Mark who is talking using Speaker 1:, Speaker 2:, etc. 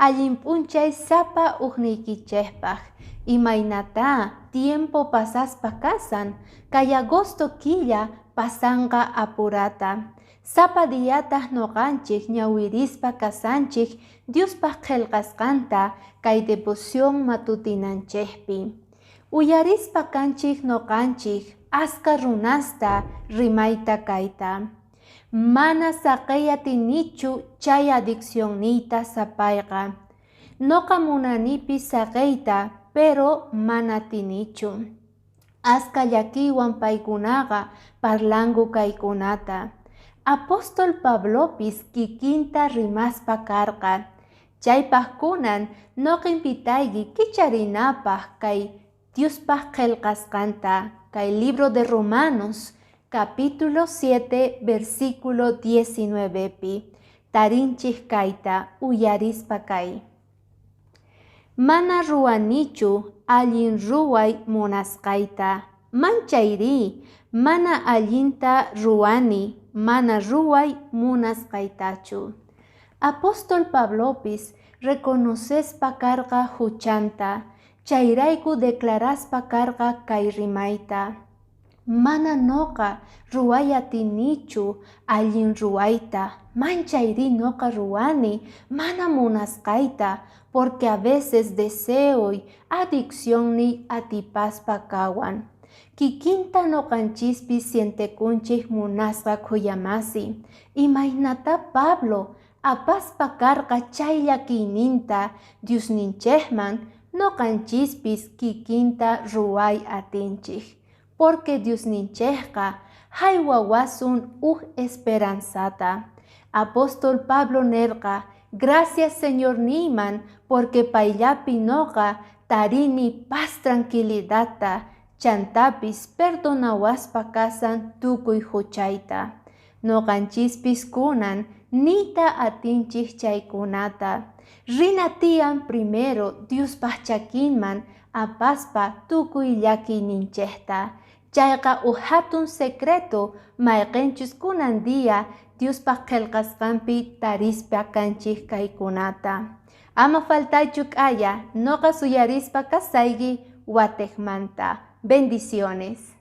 Speaker 1: allin p'unchay sapa uqniykichejpaj. Imaynata tiempo pasaspa kasan, kay agosto killa pasanqa apurata. Sapa diyataq noqanchik ñawirispa kasanchik Diospaq qillqasqanta kay devoción matutinanchikpi. Uyarispa kanchik noqanchik aska runasta rimayta kayta. Mana saqeya tinichu chay adiccionniyta sapayqa. Noqa munanipi saqeyta pero mana tinichu. Aska llakiwan paykunaqa parlangu kaykunata. Apóstol Pablopis kikinta rimaspa karqa. Chaypaq kunan noqinpitayki kicharinapaq kay Diospaq qillqasqanta kay libro de Romanos capítulo 7 versículo 19 pi tarinchik kayta uyarispa kay. Mana ruwanichu allin ruway munasqayta. Manchayri mana allinta ruwani mana ruway munasqaytachu. Apóstol Pablopis reconocespa karqa huchanta. Chayrayku declaraspa karqa kay rimayta. Mana noqa ruwayatinichu allin ruwayta. Manchayri noqa ruwani mana munasqayta porque a veces deseoy adiccionni atipaspa kawan. Kikinta noqanchispi sientekunchik munasqa kuyamasi. Imaynata Pablo apaspa karqa chay llakiyninta Diosninchejman noqanchispis kikinta ruway atinchik. Porque Diosninchejqa haywawasun esperanzata. Apóstol Pablo nerqa, gracias Señor niman porque payllapi noqa tarini paz tranquilidadta chantapis perdonawaspa kasan tukuy huchayta. Noqanchispis kunan nita atinchik chaykunata. Rina tiyan primero Diospaq chakinman apaspa tukuy llakiyninchejta. Chayqa hatun secreto mayqinchis kunan dia Diospaq qillqasqanpi tarispa kanchik kaykunata. Ama faltaychu k'aya, noqa suyarispa kasayki Guatemanta. Bendiciones.